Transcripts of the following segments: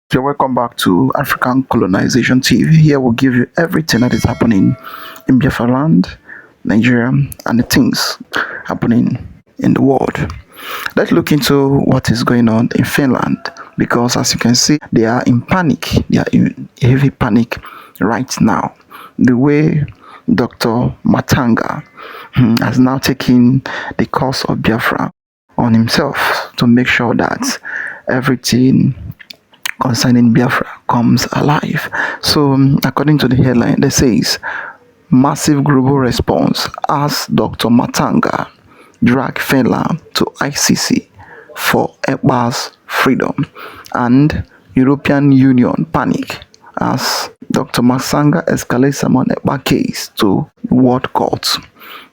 So welcome back to African Colonization TV. Here we'll give you everything that is happening in Biafra land, Nigeria, and the things happening in the world. Let's look into what is going on in Finland, because as you can see, they are in panic. They are in heavy panic right now. The way Dr. Matanga has now taken the cause of Biafra on himself to make sure that everything concerning Biafra comes alive. So, according to the headline, that says massive global response as Dr. Matanga dragged Finland to ICC for Ekpa's freedom, and European Union panic as Dr. Matanga escalates Simon Ekpa case to World Court.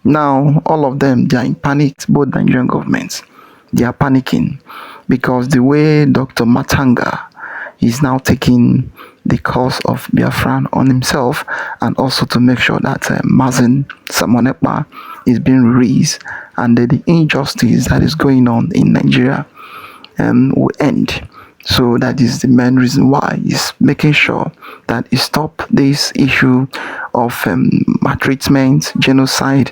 Now, all of them, they are in panic. Both Nigerian governments, they are panicking because the way Dr. Matanga is now taking the cause of Biafran on himself, and also to make sure that Simon Ekpa is being released, and that the injustice that is going on in Nigeria will end. So that is the main reason why he's making sure that he stop this issue of maltreatment, genocide,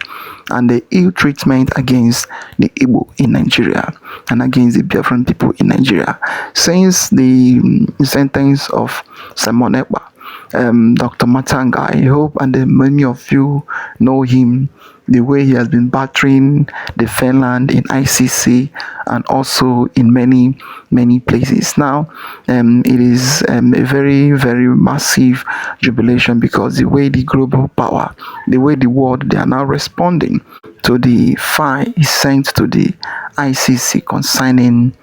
and the ill treatment against the Igbo in Nigeria and against the Biafran people in Nigeria. Since the sentence of Simon Ekpa, Dr. Matanga, I hope, and many of you know him, the way he has been battering the Finland in ICC and also in many places. Now, it is a very, very massive jubilation, because the way the global power, the way the world, they are now responding to the fine is sent to the ICC concerning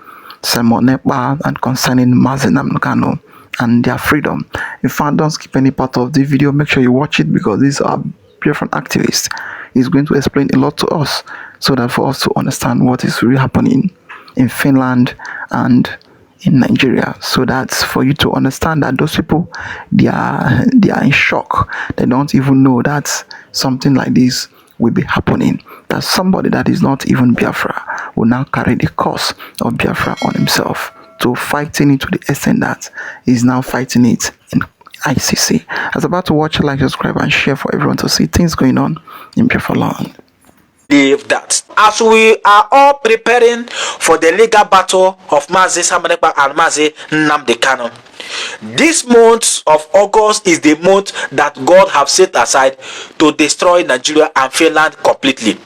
Simon Ekpa and concerning Kanu and their freedom. In fact, don't skip any part of the video. Make sure you watch it, because these are Biafran activists. Is going to explain a lot to us, so that for us to understand what is really happening in Finland and in Nigeria, so that for you to understand that those people, they are in shock. They don't even know that something like this will be happening, that somebody that is not even Biafra will now carry the cause of Biafra on himself, to fighting it to the extent that he's now fighting it in ICC. As about to watch, like, subscribe, and share for everyone to see things going on in Biafra land. That as we are all preparing for the legal battle of Mazi Simon Ekpa and Mazi Nnamdi Kanu, this month of August is the month that God have set aside to destroy Nigeria and Finland completely,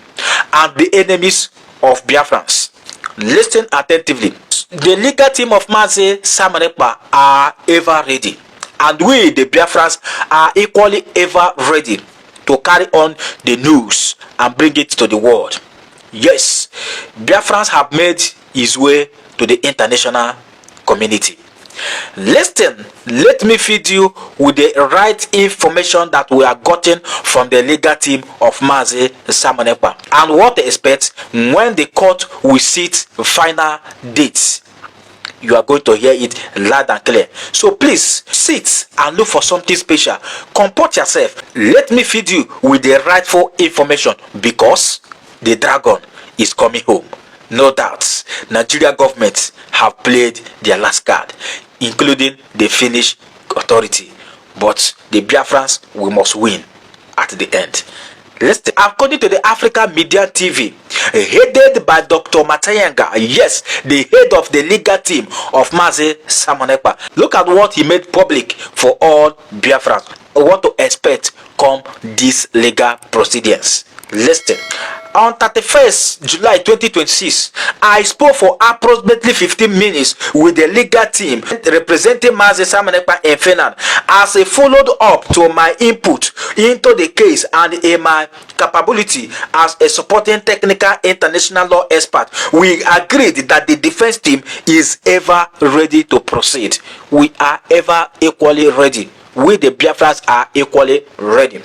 and the enemies of Biafrans. Listen attentively. The legal team of Mazi Simon Ekpa are ever ready, and we, the Biafrans, are equally ever ready to carry on the news and bring it to the world. Yes, Biafrans have made his way to the international community. Listen, let me feed you with the right information that we are gotten from the legal team of Mazi Simon Ekpa, and what to expect when the court will set final dates. You are going to hear it loud and clear. So please sit and look for something special. Comport yourself. Let me feed you with the rightful information, because the dragon is coming home. No doubt, Nigerian government have played their last card, including the Finnish authority. But the Biafrans, we must win at the end. According to the African Media TV, headed by Dr. Matanga, yes, the head of the legal team of Mazi Simon Ekpa, look at what he made public for all Biafrans. What to expect come these legal proceedings. Listen. On 31st July 2026, I spoke for approximately 15 minutes with the legal team representing Mazi Simon Ekpa in Finland, as a followed up to my input into the case and in my capability as a supporting technical international law expert. We agreed that the defense team is ever ready to proceed. We are ever equally ready. We, the Biafrans, are equally ready.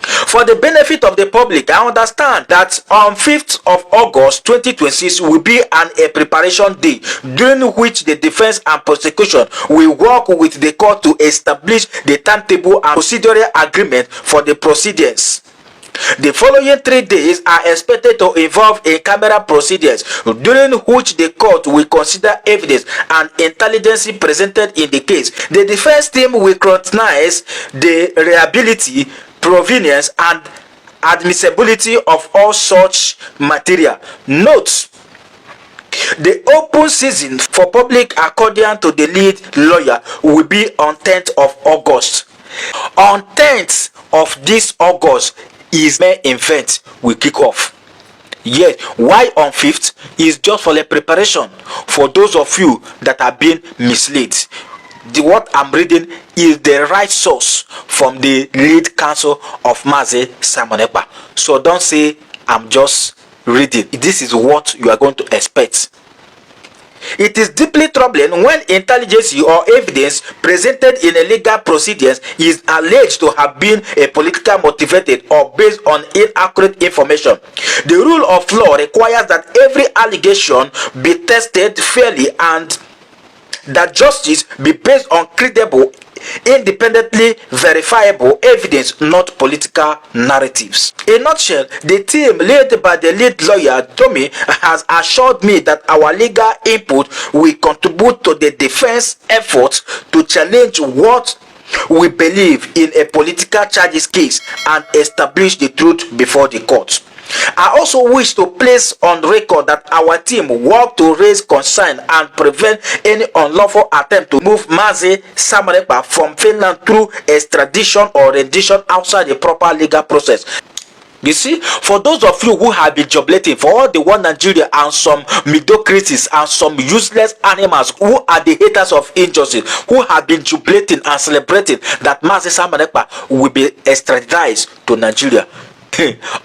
For the benefit of the public, I understand that on 5th of August 2026 will be a preparation day, during which the defense and prosecution will work with the court to establish the timetable and procedural agreement for the proceedings. The following 3 days are expected to involve in-camera proceedings, during which the court will consider evidence and intelligence presented in the case. The defense team will scrutinize the reliability, provenance, and admissibility of all such material. Note: the open season for public, according to the lead lawyer, will be on 10th of August. On 10th of this August is main event will kick off. Yes, why on 5th is just for the preparation for those of you that are being misled. What I'm reading is the right source from the lead counsel of Mazi Simon Ekpa. So don't say I'm just reading. This is what you are going to expect. It is deeply troubling when intelligence or evidence presented in a legal proceedings is alleged to have been a political motivated or based on inaccurate information. The rule of law requires that every allegation be tested fairly and that justice be based on credible, independently verifiable evidence, not political narratives. In a nutshell, the team led by the lead lawyer Tommy has assured me that our legal input will contribute to the defense efforts to challenge what we believe in a political charges case and establish the truth before the court. I also wish to place on record that our team worked to raise concern and prevent any unlawful attempt to move Mazi Simon Ekpa from Finland through extradition or rendition outside the proper legal process. You see, for those of you who have been jubilating for all the one Nigeria and some mediocrities and some useless animals who are the haters of injustice, who have been jubilating and celebrating that Mazi Simon Ekpa will be extradited to Nigeria,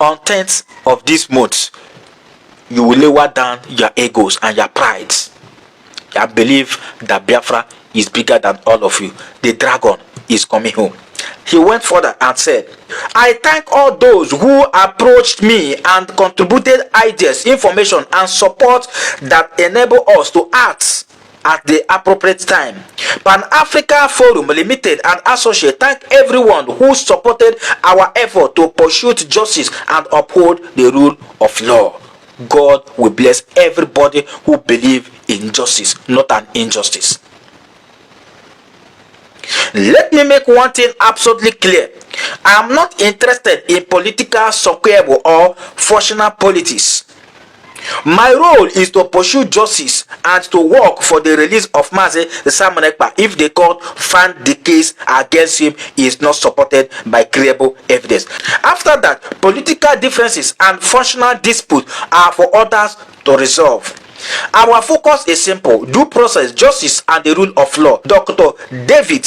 on 10th of this month, you will lower down your egos and your pride. I believe that Biafra is bigger than all of you. The dragon is coming home. He went further and said, I thank all those who approached me and contributed ideas, information, and support that enable us to act at the appropriate time. Pan-Africa Forum Limited and Associate thank everyone who supported our effort to pursue justice and uphold the rule of law. God will bless everybody who believes in justice, not an injustice. Let me make one thing absolutely clear. I am not interested in political soccer or functional politics. My role is to pursue justice and to work for the release of Mazi Simon Ekpa if the court find the case against him is not supported by credible evidence. After that, political differences and functional disputes are for others to resolve. Our focus is simple: due process, justice, and the rule of law. Dr. David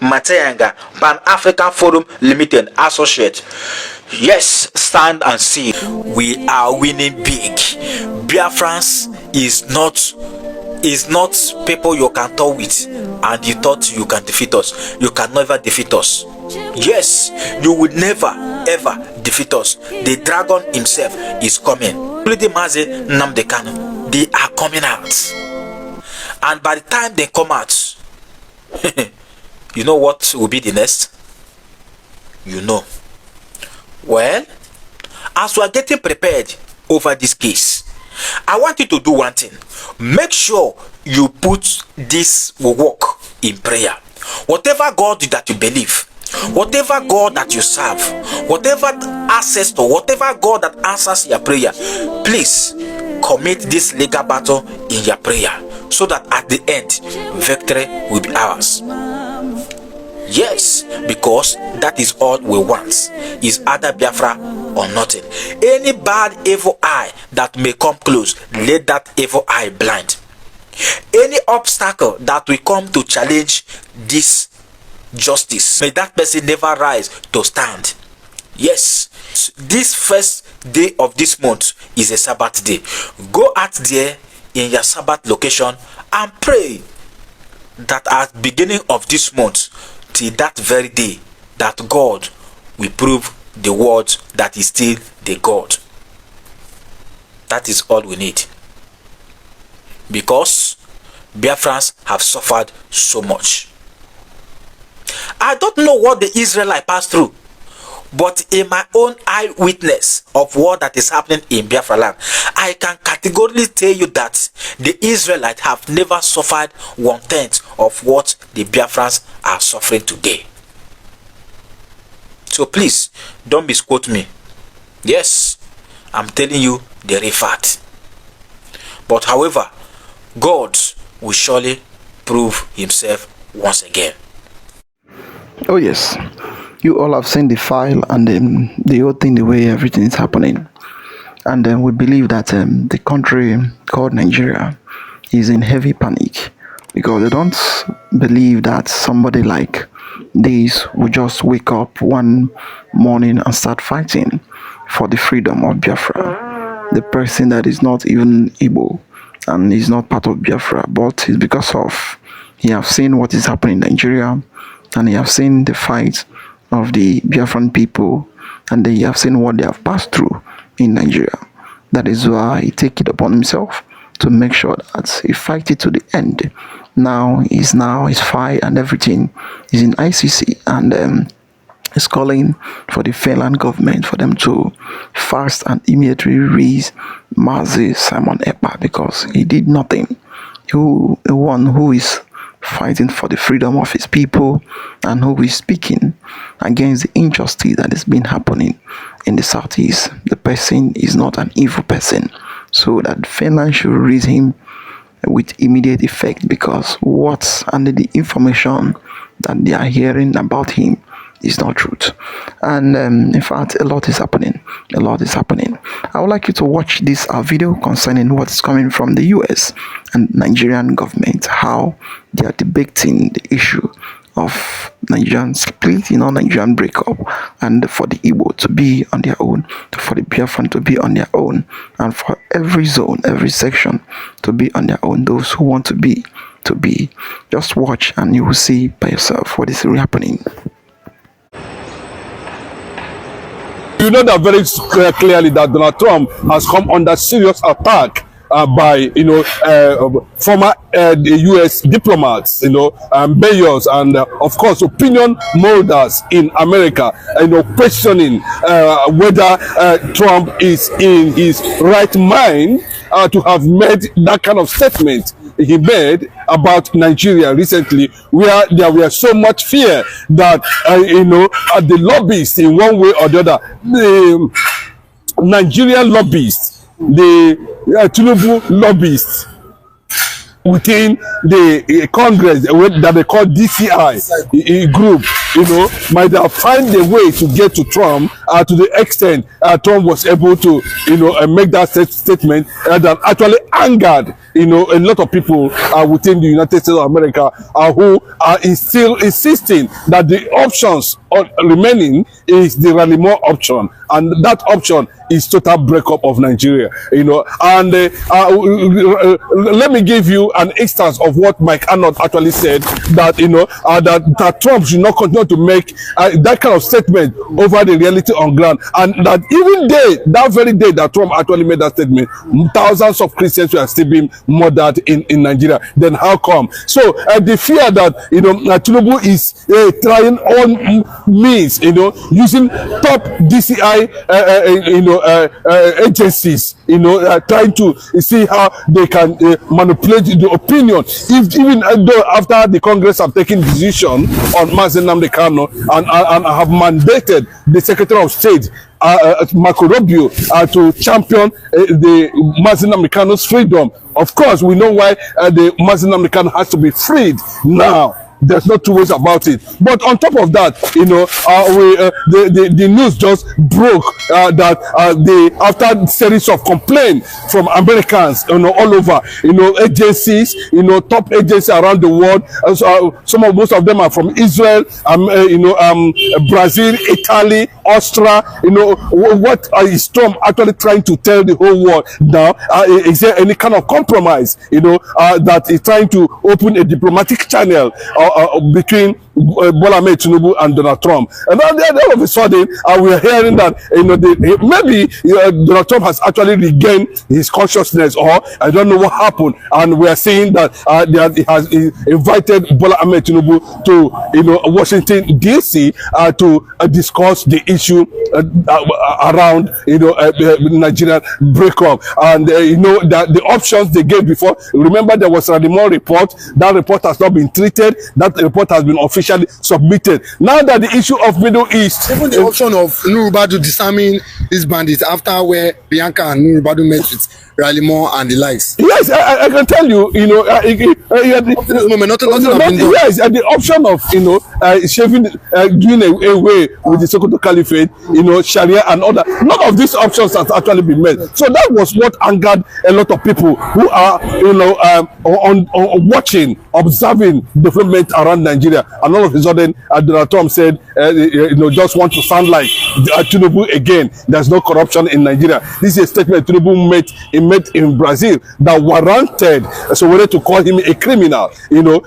Matanga, Pan-African Forum Limited, Associate. Yes, stand and see. We are winning big. Biafrans is not people you can talk with and you thought you can defeat us. You can never defeat us. Yes, you will never ever defeat us. The dragon himself is coming. Nnamdi Kanu, they are coming out. And by the time they come out, you know what will be the next? You know. Well, as we are getting prepared over this case, I want you to do one thing. Make sure you put this work in prayer. Whatever God that you believe, whatever God that you serve, whatever access to, whatever God that answers your prayer, please commit this legal battle in your prayer so that at the end, victory will be ours. Yes, because that is all we want, is either Biafra or nothing. Any bad evil eye that may come close, let that evil eye blind. Any obstacle that will come to challenge this justice, may that person never rise to stand. Yes, this first day of this month is a Sabbath day. Go out there in your Sabbath location and pray that at the beginning of this month till that very day, that God will prove the word that is still the God. That is all we need. Because Biafrans have suffered so much. I don't know what the Israelites passed through but in my own eyewitness of what that is happening in Biafra land, I can categorically tell you that the Israelites have never suffered 1/10 of what the Biafrans are suffering today. So please, don't misquote me. Yes, I'm telling you the real fact. But however, God will surely prove himself once again. Oh yes, you all have seen the file and the whole thing, the way everything is happening. And we believe that the country called Nigeria is in heavy panic because they don't believe that somebody like this will just wake up one morning and start fighting for the freedom of Biafra. The person that is not even Igbo and is not part of Biafra, but it's because of he have seen what is happening in Nigeria, and he have seen the fight of the Biafran people, and they have seen what they have passed through in Nigeria. That is why he take it upon himself to make sure that he fight it to the end. Now his fight and everything is in ICC, and is calling for the Finland government for them to fast and immediately release Simon Ekpa because he did nothing. The one who is fighting for the freedom of his people and who is speaking against the injustice that is being happening in the southeast. The person is not an evil person, so that Finland should release him with immediate effect, because what's under the information that they are hearing about him is not truth. And in fact, a lot is happening. I would like you to watch this video concerning what's coming from the US and Nigerian government, how they are debating the issue of Nigerian split, Nigerian breakup, and for the Igbo to be on their own, for the Biafran to be on their own, and for every zone, every section to be on their own. Those who want to be. Just watch and you will see by yourself what is really happening. You know that very clearly that Donald Trump has come under serious attack by former U.S. diplomats, mayors, and of course opinion molders in America, questioning whether Trump is in his right mind to have made that kind of statement he made about Nigeria recently, where there were so much fear that the lobbyists, in one way or the other, the Nigerian lobbyists, the Tinubu lobbyists within the Congress that they call DCI group, might have found a way to get to Trump to the extent Trump was able to, make that statement that actually angered, a lot of people within the United States of America who are still insisting that the options remaining is the Ralimo option, and that option is total breakup of Nigeria. And let me give you an instance of what Mike Arnold actually said, that that Trump should not continue to make that kind of statement over the reality on ground, and that even that very day that Trump actually made that statement, thousands of Christians were still being murdered in Nigeria. Then how come? So the fear that Tinubu is trying all means, using top DCI agencies, trying to see how they can manipulate the opinion. Even though after the Congress have taken decision on Nnamdi Kanu and have mandated the Secretary of State Marco Rubio to champion the Nnamdi Kanu's freedom. Of course, we know why the Nnamdi Kanu has to be freed now. There's no two ways about it. But on top of that, the news just broke that after series of complaints from Americans, all over, agencies, top agencies around the world. Most of them are from Israel, Brazil, Italy, Austria. What is Trump actually trying to tell the whole world now? Is there any kind of compromise? That is trying to open a diplomatic channel between Bola Ahmed Tinubu and Donald Trump. And then all of a sudden, we are hearing that maybe Donald Trump has actually regained his consciousness, or I don't know what happened. And we are saying that he has invited Bola Ahmed Tinubu to Washington D.C. To discuss the issue around Nigerian breakup, and that the options they gave before. Remember, there was a more report. That report has not been treated. That report has been officially submitted. Now that the issue of Middle East, even the option of Nurubadu disarming these bandits after where Bianca and Nurubadu met with Ralimo and the likes. Yes, I can tell you, yes, the option of doing away with the Sokoto Caliphate, Sharia and other. None of these options has actually been made. So that was what angered a lot of people who are, watching, observing development around Nigeria. And all of a sudden, Donald Trump said, just want to sound like Tinubu again. There's no corruption in Nigeria. This is a statement Tinubu made in Brazil that warranted Sowore to call him a criminal.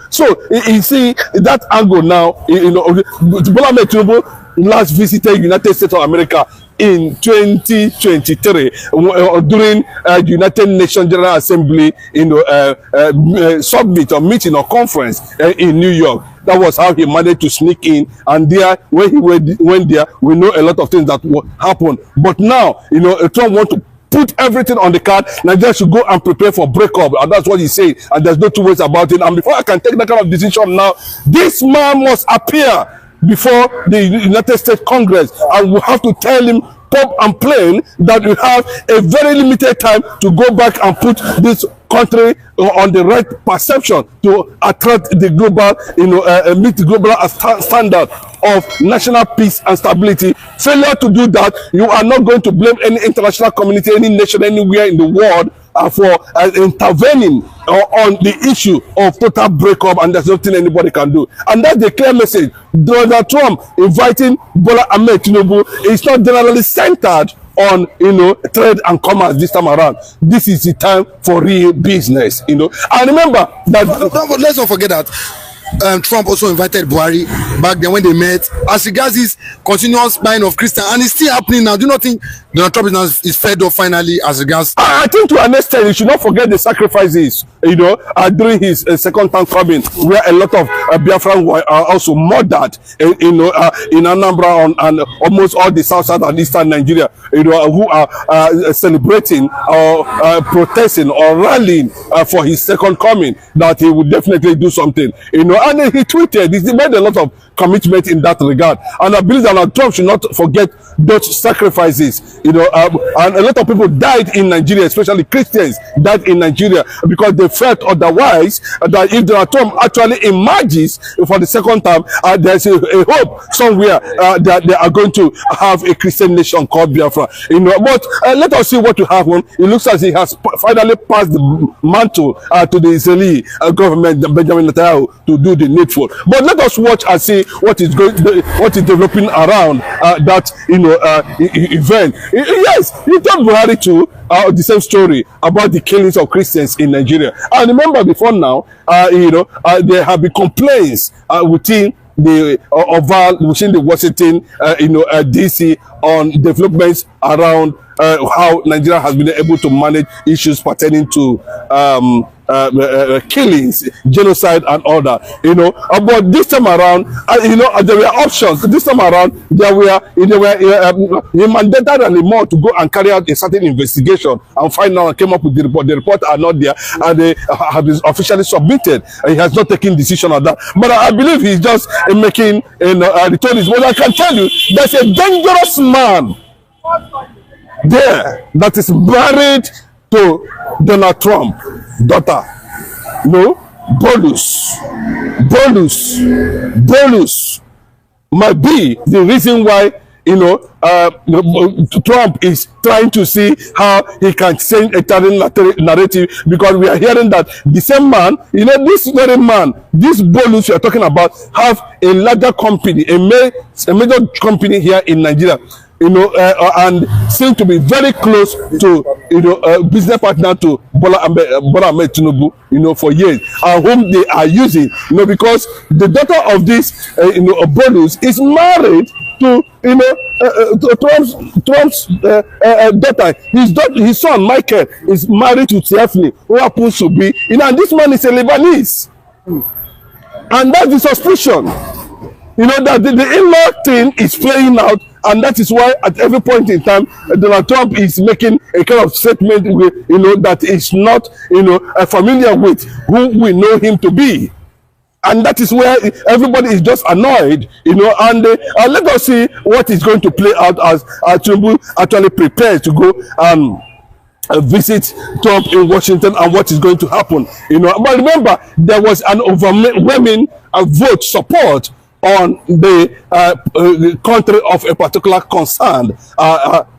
So you see that angle now. Bola Ahmed Tinubu last visited United States of America in 2023 during United Nations General Assembly summit or meeting or conference in New York. That was how he managed to sneak in, and there when he went there, we know a lot of things that happened. But now Trump wants to put everything on the card. Nigeria should go and prepare for breakup, and that's what he's saying, and there's no two ways about it. And before I can take that kind of decision now, this man must appear before the United States Congress, and we have to tell him pop and plain that we have a very limited time to go back and put this country on the right perception to attract the global, meet the global standard of national peace and stability. Failure to do that, you are not going to blame any international community, any nation, anywhere in the world for intervening on the issue of total breakup, and there's nothing anybody can do. And that's the clear message. Donald Trump inviting Bola Ahmed Tinubu is not generally centered on trade and commerce this time around. This is the time for real business. And remember that let's not forget that Trump also invited Buhari back then when they met. As regards this continuous buying of Christians, and it's still happening now. Do you not think Donald Trump is fed up finally as regards? I think to an extent, you should not forget the sacrifices, during his second time coming, where a lot of Biafran were also murdered, in Anambra and almost all the south and eastern Nigeria, who are celebrating or protesting or rallying for his second coming, that he would definitely do something, and he tweeted, he made a lot of commitment in that regard, and I believe that Trump should not forget those sacrifices, and a lot of people died in Nigeria, especially Christians died in Nigeria, because they felt otherwise that if Donald Trump actually emerges for the second time, there's a hope somewhere that they are going to have a Christian nation called Biafra. But let us see what will happen. It looks as he has finally passed the mantle to the Israeli government, Benjamin Netanyahu, to do the needful. But let us watch and see what is developing around that event. Yes, he told Buhari too the same story about the killings of Christians in Nigeria. And remember, before now, there have been complaints within the within the Washington, DC on developments around how Nigeria has been able to manage issues pertaining to killings, genocide, and all that. But this time around, there were options. This time around, he mandated anymore to go and carry out a certain investigation, and finally came up with the report. The report are not there, and they have been officially submitted. He has not taken decision on that. But I believe he's just making return his. But I can tell you, there's a dangerous man there that is married to Donald Trump daughter. Bolus might be the reason why Trump is trying to see how he can change a narrative, because we are hearing that the same man, this very man, this Bolus you are talking about, have a larger company, a major company here in Nigeria. and seem to be very close to, business partner to Bola Ahmed Tinubu, for years, and whom they are using, because the daughter of this, Bonus is married to, Trump's daughter. His son Michael is married to Tiafni, who happens to be, and this man is a Lebanese, and that's the suspicion. That the in-law thing is playing out, and that is why at every point in time, Donald Trump is making a kind of statement, that is not, familiar with who we know him to be. And that is where everybody is just annoyed, and let us see what is going to play out as Tinubu actually prepares to go and visit Trump in Washington, and what is going to happen. But remember, there was an overwhelming vote support on the country of a particular concern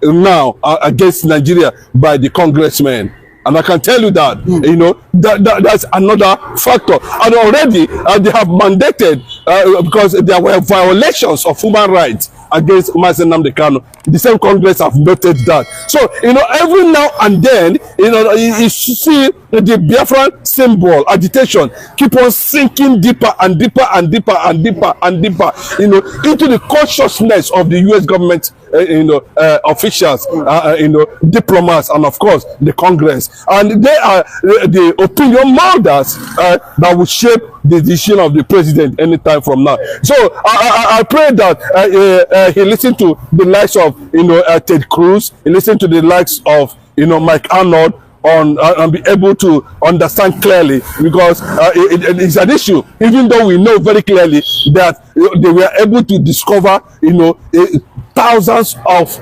now against Nigeria by the congressmen. And I can tell you that, that's another factor. And already they have mandated, because there were violations of human rights against Nnamdi Kanu. The same Congress have noted that. So, every now and then, you see the Biafran symbol, agitation, keep on sinking deeper and deeper and deeper and deeper and deeper, into the consciousness of the U.S. government, officials, diplomats, and of course, the Congress. And they are the opinion molders that will shape the decision of the president anytime from now. So I pray that he listened to the likes of Ted Cruz, he listened to the likes of Mike Arnold, and be able to understand clearly, because it is an issue, even though we know very clearly that they were able to discover thousands of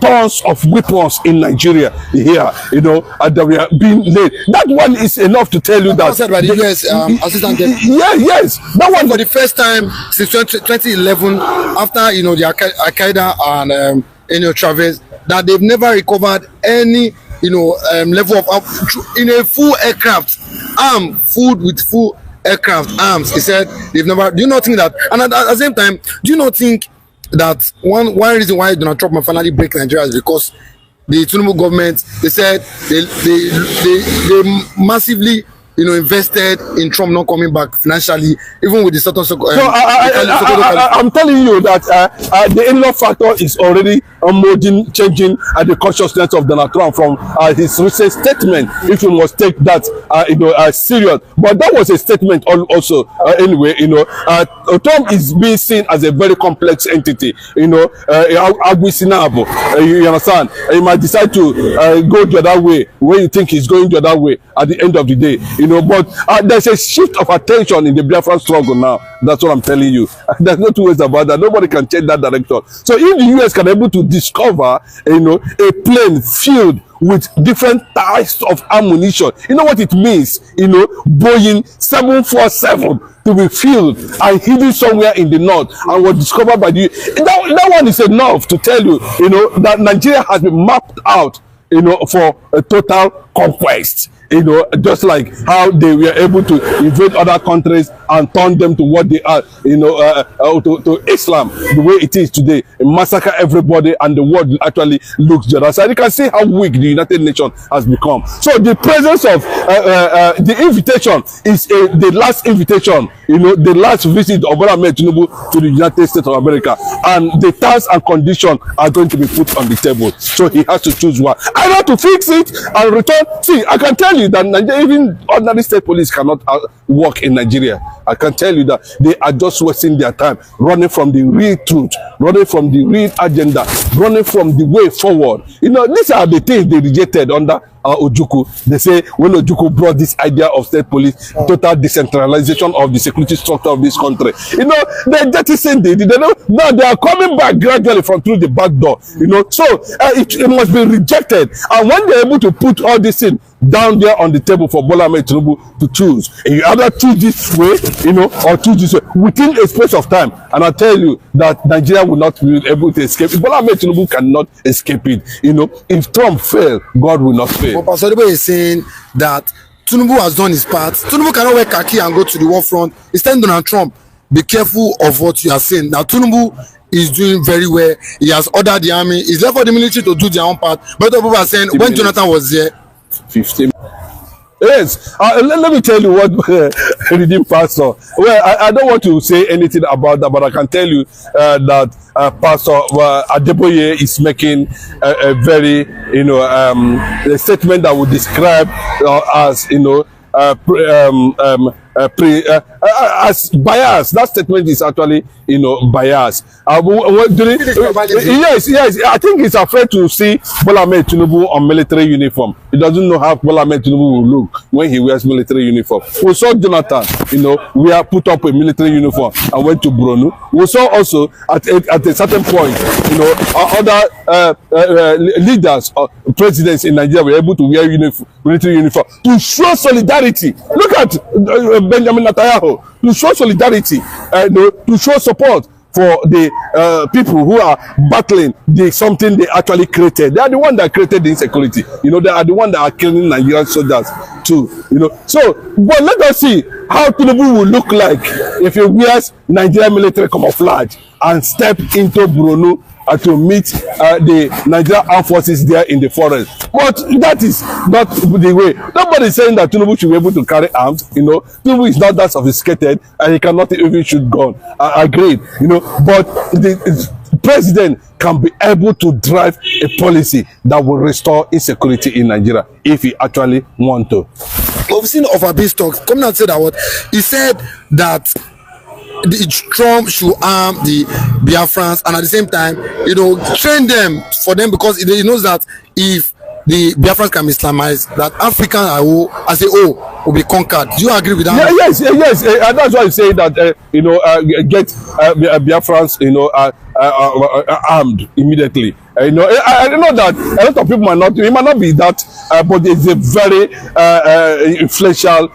tons of weapons in Nigeria here, that we are being laid. That one is enough to tell you that said by the US assistant. Yes, that one for the first time since 2011, after the Al-Qaeda and Chavez, that they've never recovered any level of in a full aircraft food with full aircraft arms. He said they've never. Do you not think that? And at the same time, do you not think that one reason why Donald Trump might finally break Nigeria is because the Tinubu government, they said they massively invested in Trump not coming back financially, even with the certain. So I'm telling you that the in-law factor is already changing the consciousness of Donald Trump from his recent statement. If you must take that serious, but that was a statement also anyway. Trump is being seen as a very complex entity. You understand? You might decide to go the other way when you think he's going the other way at the end of the day. But there's a shift of attention in the Biafran struggle now. That's what I'm telling you. There's no two ways about that. Nobody can change that direction. So if the US can be able to discover, a plane filled with different types of ammunition, you know what it means? Boeing 747 to be filled and hidden somewhere in the north, and was discovered by the that one is enough to tell you, that Nigeria has been mapped out, for a total conquest. Just like how they were able to invade other countries and turn them to what they are, to Islam, the way it is today, massacre everybody, and the world actually looks the other side. You can see how weak the United Nations has become. So the presence of the invitation is the last invitation, the last visit of Bola Ahmed Tinubu to the United States of America, and the terms and conditions are going to be put on the table. So he has to choose one, either to fix it and return. See, I can tell you that even ordinary state police cannot work in Nigeria. I can tell you that they are just wasting their time running from the real truth, running from the real agenda, running from the way forward. These are the things they rejected under Ojukwu. They say when Ojukwu brought this idea of state police, total decentralization of the security structure of this country, they jettisoned it. Now they are coming back gradually through the back door. So it must be rejected. And when they're able to put all this in down there on the table for Bola Ahmed Tinubu to choose, and you either choose this way, or choose this way within a space of time, and I tell you that Nigeria will not be able to escape. Bola Ahmed Tinubu cannot escape it. If Trump fails, God will not fail. But Pastor Debo is saying that Tinubu has done his part. Tinubu cannot wear khaki and go to the war front. He's telling Donald Trump, be careful of what you are saying. Now Tinubu is doing very well. He has ordered the army. It's left for the military to do their own part. But people are saying when Jonathan was there, 15. Yes, let me tell you what Redeemed Pastor. Well, I don't want to say anything about that, but I can tell you that Pastor Adeboye is making a very, a statement that would describe as, as bias. That statement is actually, bias. Yes. I think he's afraid to see Bola Ahmed Tinubu on military uniform. He doesn't know how Bola Ahmed Tinubu will look when he wears military uniform. We saw Jonathan, we are put up a military uniform and went to Bronu. We saw also at a certain point, other leaders or presidents in Nigeria were able to wear military uniform to show solidarity. Look at Benjamin Netanyahu, to show solidarity, to show support for the people who are battling something they actually created. They are the one that created the insecurity. They are the one that are killing Nigerian soldiers too. So, but let us see how Tinubu will look like if he wears Nigerian military camouflage and step into Brunu to meet the Nigerian armed forces there in the forest. But that is not the way. Nobody is saying that Tinubu should be able to carry arms. Tinubu is not that sophisticated and he cannot even shoot gun. I agree. But the president can be able to drive a policy that will restore insecurity in Nigeria if he actually want to. We've seen Overbeast talks coming and said that what he said that Trump should arm the Biafrans and at the same time, train them for them because he knows that if the Biafrans can be Islamized, that African as a whole will be conquered. Do you agree with that? Yeah, yes. And that's why I say that get Biafrans armed immediately. I know that a lot of people might not be that, but it's a very influential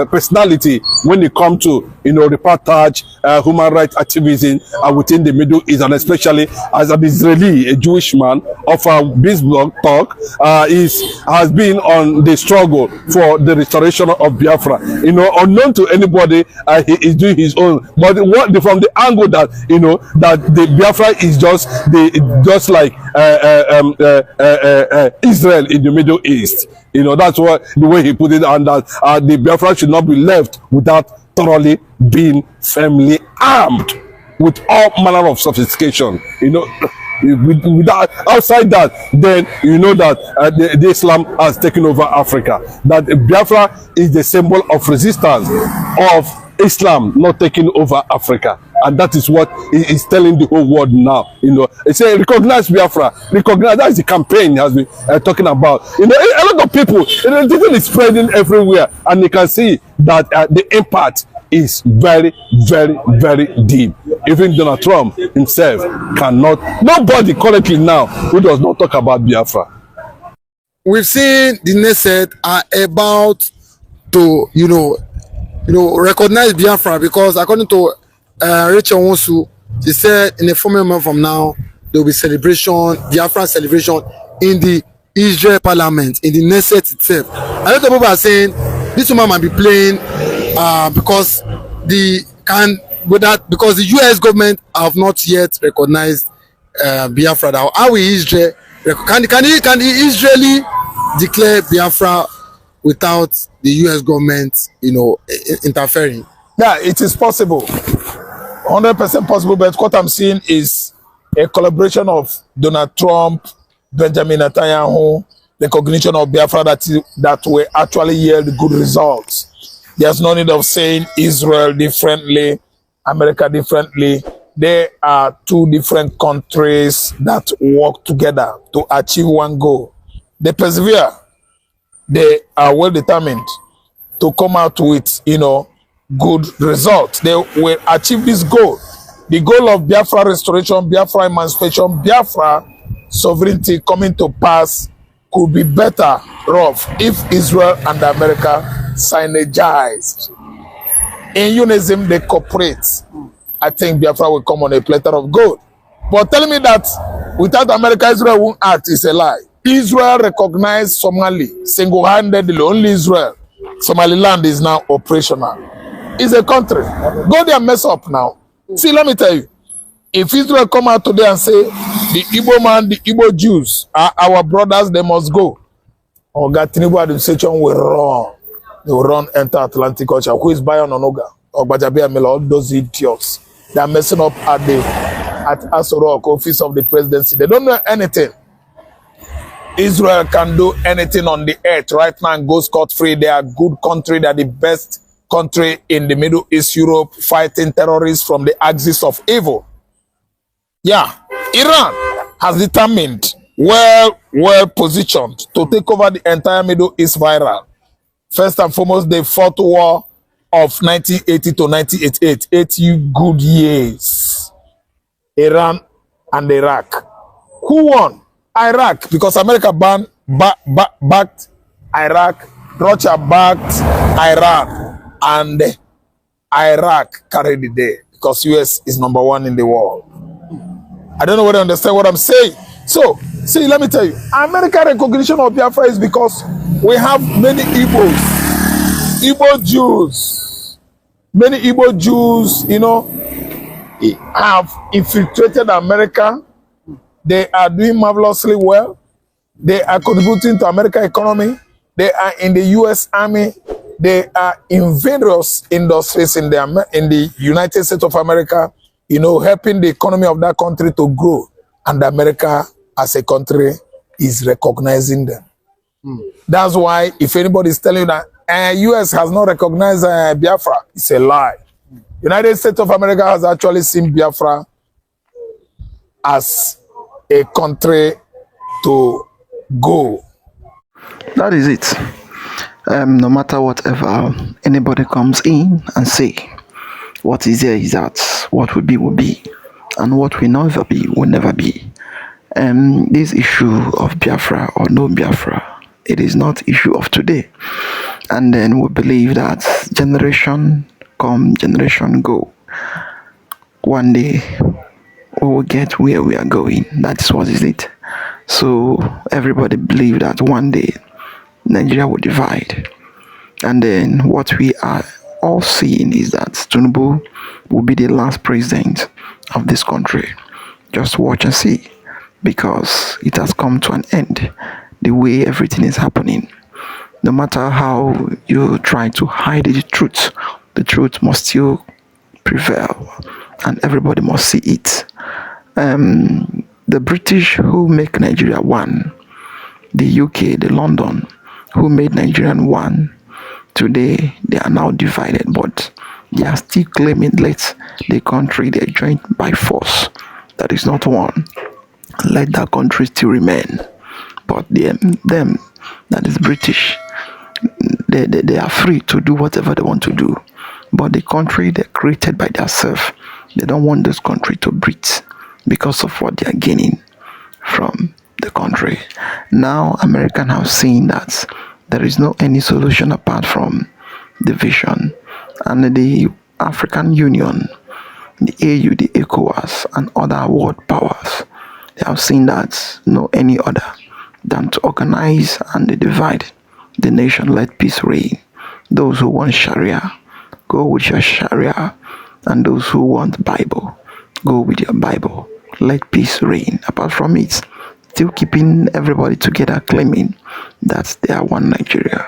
personality when it comes to reportage, human rights activism within the Middle East, and especially as an Israeli, a Jewish man of a business talk, has been on the struggle for the restoration of Biafra. Unknown to anybody, he is doing his own. But from the angle that that the Biafra is just like Israel in the Middle East. That's what the way he put it, and that the Biafra should not be left without thoroughly being firmly armed with all manner of sophistication. Without, outside that, then that the Islam has taken over Africa. That Biafra is the symbol of resistance of Islam not taking over Africa. And that is what he is telling the whole world now. He say recognize Biafra, recognize. That's the campaign he has been talking about. A lot of people, the thing is spreading everywhere, and you can see that the impact is very, very, very deep. Even Donald Trump himself cannot. Nobody currently now who does not talk about Biafra. We've seen the Knesset are about to, recognize Biafra because according to Rachel Wonsu, she said in a formal month from now there will be celebration, Biafra celebration in the Israel Parliament, in the Knesset itself. A lot of people are saying this woman might be playing because the U.S. government have not yet recognized Biafra. Now, how will Israel can the Israeli declare Biafra without the U.S. government, interfering? Yeah, it is possible. 100% possible, but what I'm seeing is a collaboration of Donald Trump, Benjamin Netanyahu, the recognition of Biafra that will actually yield good results. There's no need of saying Israel differently, America differently. They are two different countries that work together to achieve one goal. They persevere. They are well determined to come out with, good results. They will achieve this goal. The goal of Biafra restoration, Biafra emancipation, Biafra sovereignty coming to pass could be better off if Israel and America synergized. In unison, they cooperate. I think Biafra will come on a platter of gold. But telling me that without America, Israel won't act is a lie. Israel recognized Somali single-handedly, only Israel. Somaliland is now operational. It's a country. Go there and mess up now. See, let me tell you. If Israel come out today and say the Igbo man, the Igbo Jews are our brothers, they must go, Oga Tinubu administration will run. They will run enter Atlantic culture. Who is Bayon Onoga or Bajabi Amela? All those idiots. They are messing up at Asorok, office of the presidency. They don't know anything. Israel can do anything on the earth right now and go scot-free. They are a good country. They are the best country in the Middle East, Europe, fighting terrorists from the axis of evil. Yeah, Iran has determined, well positioned to take over the entire Middle East viral. First and foremost, they fought war of 1980 to 1988, 80 good years. Iran and Iraq. Who won? Iraq, because America backed Iraq, Russia backed Iran, and Iraq carried the day because US is #1 in the world. I don't know whether you understand what I'm saying. So, see, let me tell you, American recognition of Biafra is because we have many Igbos, Igbo Jews, many Igbo Jews, you know, have infiltrated America. They are doing marvelously well. They are contributing to American economy. They are in the U.S. Army. They are in various industries in the United States of America, you know, helping the economy of that country to grow. And America, as a country, is recognizing them. That's why if anybody is telling you that U.S. has not recognized Biafra, it's a lie. United States of America has actually seen Biafra as a country to go. That is it. No matter whatever anybody comes in and say, what is there is that, what will be, and what will never be will never be. This issue of Biafra or no Biafra, it is not issue of today. And then we believe that generation come, generation go. One day we will get where we are going. That is what is it. So everybody believe that one day Nigeria will divide. And then what we are all seeing is that Tinubu will be the last president of this country. Just watch and see, because it has come to an end the way everything is happening. No matter how you try to hide the truth must still prevail, and everybody must see it. The British who make Nigeria one, the UK, the London who made Nigeria one, today they are now divided, but they are still claiming let the country they joined by force. That is not one. Let that country still remain. But them that is British, they are free to do whatever they want to do. But the country they created by themselves, they don't want this country to breathe because of what they are gaining from the country. Now Americans have seen that there is no any solution apart from division, and the African Union, the AU, the ECOWAS, and other world powers, they have seen that no any other than to organize and divide the nation. Let peace reign. Those who want Sharia, go with your Sharia, and those who want Bible, go with your Bible. Let peace reign. Apart from it, still keeping everybody together, claiming that they are one Nigeria.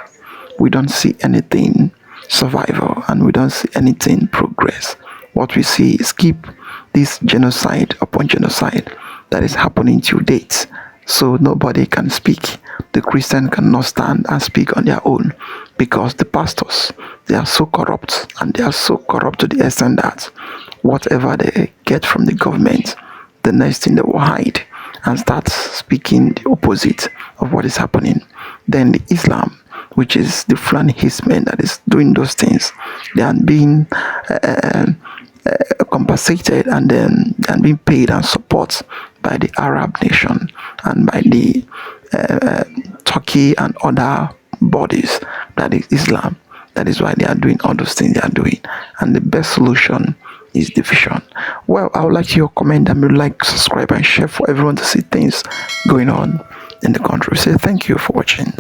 We don't see anything survival, and we don't see anything progress. What we see is keep this genocide upon genocide that is happening to date. So nobody can speak. The Christian cannot stand and speak on their own, because the pastors, they are so corrupt, and they are so corrupt to the extent that whatever they get from the government, the next thing they will hide and start speaking the opposite of what is happening. Then the Islam, which is the Fulani Hismen that is doing those things, they are being compensated, and then they are being paid and support by the Arab nation and by the Turkey and other bodies that is Islam. That is why they are doing all those things they are doing. And the best solution is division. Well, I would like your comment, and would like to subscribe and share for everyone to see things going on in the country. So thank you for watching.